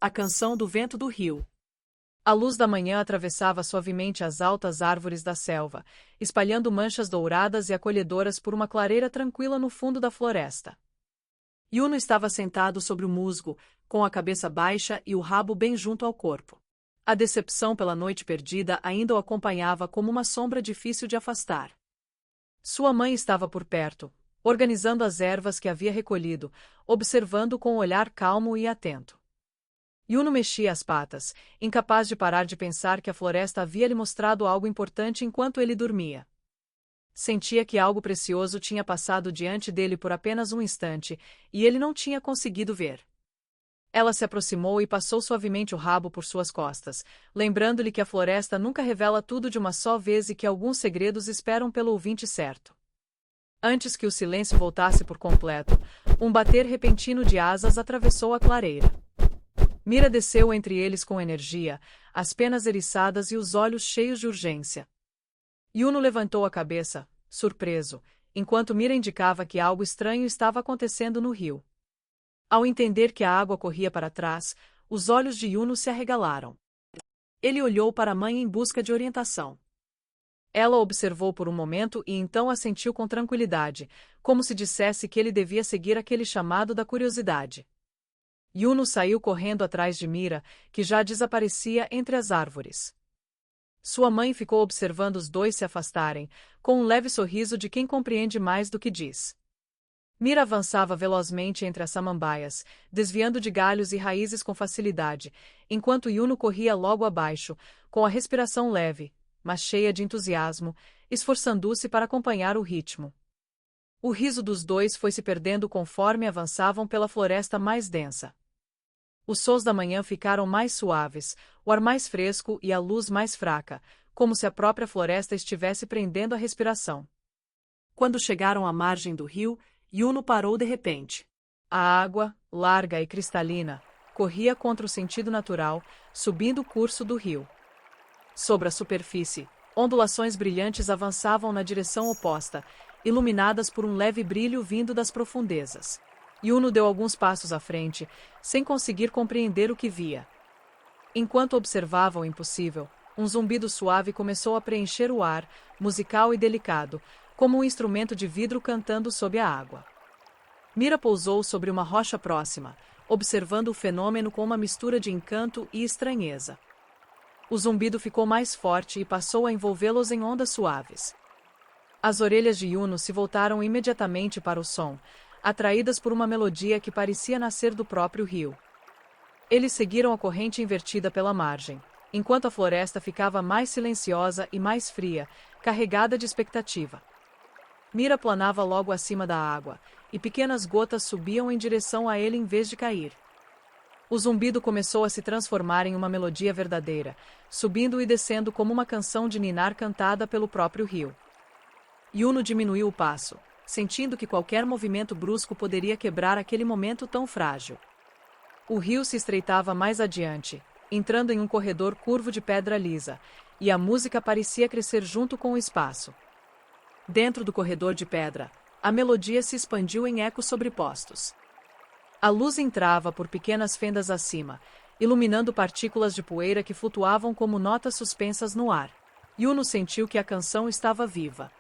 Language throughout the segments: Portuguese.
A canção do vento do rio. A luz da manhã atravessava suavemente as altas árvores da selva, espalhando manchas douradas e acolhedoras por uma clareira tranquila no fundo da floresta. Yuno estava sentado sobre o musgo, com a cabeça baixa e o rabo bem junto ao corpo. A decepção pela noite perdida ainda o acompanhava como uma sombra difícil de afastar. Sua mãe estava por perto, organizando as ervas que havia recolhido, observando com um olhar calmo e atento. Yuno mexia as patas, incapaz de parar de pensar que a floresta havia lhe mostrado algo importante enquanto ele dormia. Sentia que algo precioso tinha passado diante dele por apenas um instante, e ele não tinha conseguido ver. Ela se aproximou e passou suavemente o rabo por suas costas, lembrando-lhe que a floresta nunca revela tudo de uma só vez e que alguns segredos esperam pelo ouvinte certo. Antes que o silêncio voltasse por completo, um bater repentino de asas atravessou a clareira. Mira desceu entre eles com energia, as penas eriçadas e os olhos cheios de urgência. Yuno levantou a cabeça, surpreso, enquanto Mira indicava que algo estranho estava acontecendo no rio. Ao entender que a água corria para trás, os olhos de Yuno se arregalaram. Ele olhou para a mãe em busca de orientação. Ela observou por um momento e então assentiu com tranquilidade, como se dissesse que ele devia seguir aquele chamado da curiosidade. Yuno saiu correndo atrás de Mira, que já desaparecia entre as árvores. Sua mãe ficou observando os dois se afastarem, com um leve sorriso de quem compreende mais do que diz. Mira avançava velozmente entre as samambaias, desviando de galhos e raízes com facilidade, enquanto Yuno corria logo abaixo, com a respiração leve, mas cheia de entusiasmo, esforçando-se para acompanhar o ritmo. O riso dos dois foi se perdendo conforme avançavam pela floresta mais densa. Os sons da manhã ficaram mais suaves, o ar mais fresco e a luz mais fraca, como se a própria floresta estivesse prendendo a respiração. Quando chegaram à margem do rio, Yuno parou de repente. A água, larga e cristalina, corria contra o sentido natural, subindo o curso do rio. Sobre a superfície, ondulações brilhantes avançavam na direção oposta, iluminadas por um leve brilho vindo das profundezas. Yuno deu alguns passos à frente, sem conseguir compreender o que via. Enquanto observava o impossível, um zumbido suave começou a preencher o ar, musical e delicado, como um instrumento de vidro cantando sob a água. Mira pousou sobre uma rocha próxima, observando o fenômeno com uma mistura de encanto e estranheza. O zumbido ficou mais forte e passou a envolvê-los em ondas suaves. As orelhas de Yuno se voltaram imediatamente para o som, atraídas por uma melodia que parecia nascer do próprio rio. Eles seguiram a corrente invertida pela margem, enquanto a floresta ficava mais silenciosa e mais fria, carregada de expectativa. Mira planava logo acima da água, e pequenas gotas subiam em direção a ele em vez de cair. O zumbido começou a se transformar em uma melodia verdadeira, subindo e descendo como uma canção de ninar cantada pelo próprio rio. Yuno diminuiu o passo, sentindo que qualquer movimento brusco poderia quebrar aquele momento tão frágil. O rio se estreitava mais adiante, entrando em um corredor curvo de pedra lisa, e a música parecia crescer junto com o espaço. Dentro do corredor de pedra, a melodia se expandiu em ecos sobrepostos. A luz entrava por pequenas fendas acima, iluminando partículas de poeira que flutuavam como notas suspensas no ar. Yuno sentiu que a canção estava viva.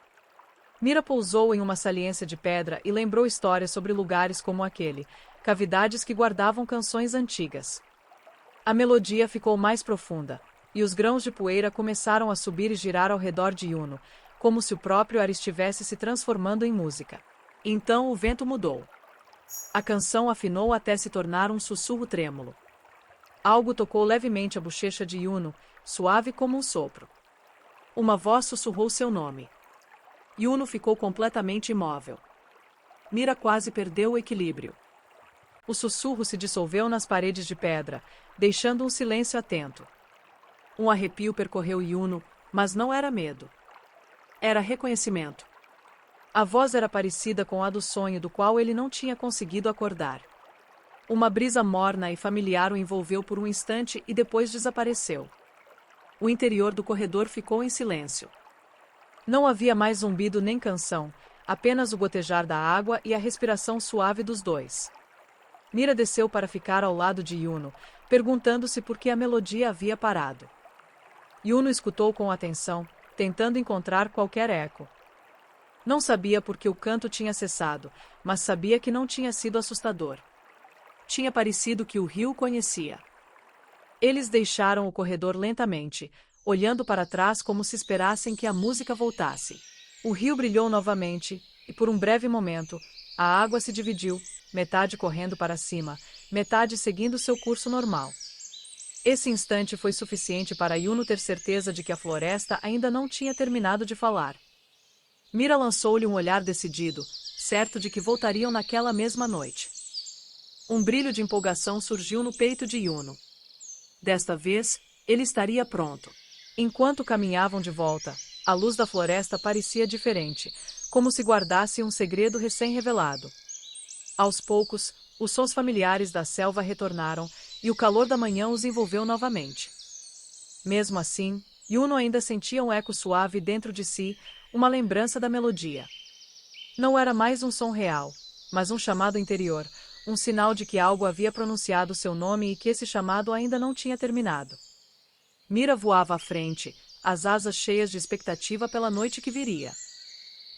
Mira pousou em uma saliência de pedra e lembrou histórias sobre lugares como aquele, cavidades que guardavam canções antigas. A melodia ficou mais profunda, e os grãos de poeira começaram a subir e girar ao redor de Yuno, como se o próprio ar estivesse se transformando em música. Então o vento mudou. A canção afinou até se tornar um sussurro trêmulo. Algo tocou levemente a bochecha de Yuno, suave como um sopro. Uma voz sussurrou seu nome. Yuno ficou completamente imóvel. Mira quase perdeu o equilíbrio. O sussurro se dissolveu nas paredes de pedra, deixando um silêncio atento. Um arrepio percorreu Yuno, mas não era medo. Era reconhecimento. A voz era parecida com a do sonho do qual ele não tinha conseguido acordar. Uma brisa morna e familiar o envolveu por um instante e depois desapareceu. O interior do corredor ficou em silêncio. Não havia mais zumbido nem canção, apenas o gotejar da água e a respiração suave dos dois. Mira desceu para ficar ao lado de Yuno, perguntando-se por que a melodia havia parado. Yuno escutou com atenção, tentando encontrar qualquer eco. Não sabia por que o canto tinha cessado, mas sabia que não tinha sido assustador. Tinha parecido que o rio o conhecia. Eles deixaram o corredor lentamente, olhando para trás como se esperassem que a música voltasse. O rio brilhou novamente, e por um breve momento, a água se dividiu, metade correndo para cima, metade seguindo seu curso normal. Esse instante foi suficiente para Yuno ter certeza de que a floresta ainda não tinha terminado de falar. Mira lançou-lhe um olhar decidido, certo de que voltariam naquela mesma noite. Um brilho de empolgação surgiu no peito de Yuno. Desta vez, ele estaria pronto. Enquanto caminhavam de volta, a luz da floresta parecia diferente, como se guardasse um segredo recém-revelado. Aos poucos, os sons familiares da selva retornaram, e o calor da manhã os envolveu novamente. Mesmo assim, Yuno ainda sentia um eco suave dentro de si, uma lembrança da melodia. Não era mais um som real, mas um chamado interior, um sinal de que algo havia pronunciado seu nome e que esse chamado ainda não tinha terminado. Mira voava à frente, as asas cheias de expectativa pela noite que viria.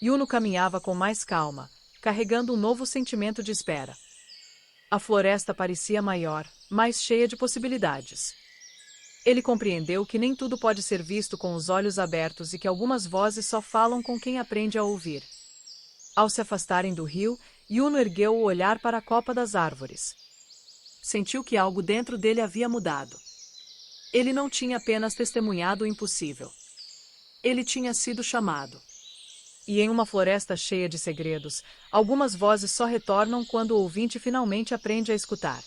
Yuno caminhava com mais calma, carregando um novo sentimento de espera. A floresta parecia maior, mais cheia de possibilidades. Ele compreendeu que nem tudo pode ser visto com os olhos abertos e que algumas vozes só falam com quem aprende a ouvir. Ao se afastarem do rio, Yuno ergueu o olhar para a copa das árvores. Sentiu que algo dentro dele havia mudado. Ele não tinha apenas testemunhado o impossível. Ele tinha sido chamado. E em uma floresta cheia de segredos, algumas vozes só retornam quando o ouvinte finalmente aprende a escutar.